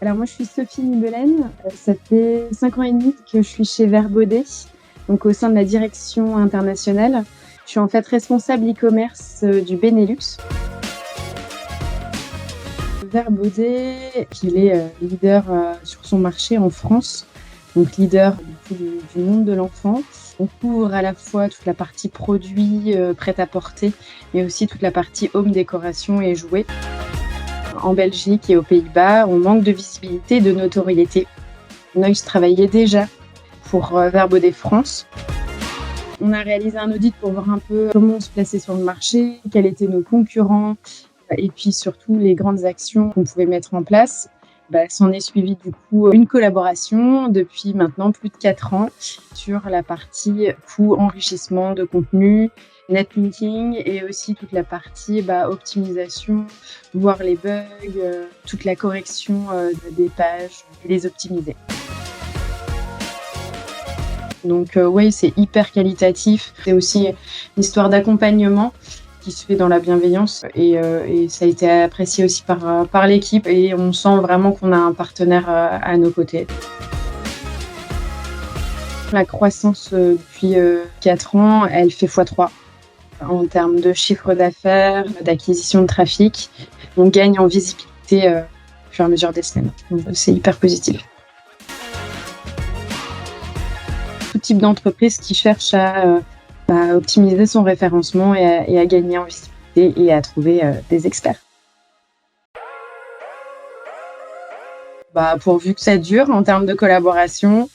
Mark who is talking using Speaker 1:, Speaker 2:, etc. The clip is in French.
Speaker 1: Alors moi, je suis Sophie Nibelaine. Ça fait 5 ans et demi que je suis chez Vert Baudet, donc au sein de la direction internationale. Je suis en fait responsable e-commerce du Benelux. Vert Baudet, il est leader sur son marché en France, donc leader du monde de l'enfant. On couvre à la fois toute la partie produits prêt-à-porter, mais aussi toute la partie home décoration et jouets. En Belgique et aux Pays-Bas, on manque de visibilité et de notoriété. Noise travaillait déjà pour Vert Baudet France. On a réalisé un audit pour voir un peu comment on se plaçait sur le marché, quels étaient nos concurrents et puis surtout les grandes actions qu'on pouvait mettre en place. S'en est suivi du coup une collaboration depuis maintenant plus de 4 ans sur la partie coût enrichissement de contenu, netlinking et aussi toute la partie optimisation, voir les bugs, toute la correction des pages et les optimiser. Donc oui, c'est hyper qualitatif. C'est aussi une histoire d'accompagnement qui se fait dans la bienveillance et ça a été apprécié aussi par l'équipe et on sent vraiment qu'on a un partenaire à nos côtés. La croissance depuis 4 ans, elle fait x3 en termes de chiffre d'affaires, d'acquisition de trafic. On gagne en visibilité au fur et à mesure des semaines. Donc c'est hyper positif. Tout type d'entreprise qui cherche à optimiser son référencement et à gagner en visibilité et à trouver des experts. Pourvu que ça dure en termes de collaboration.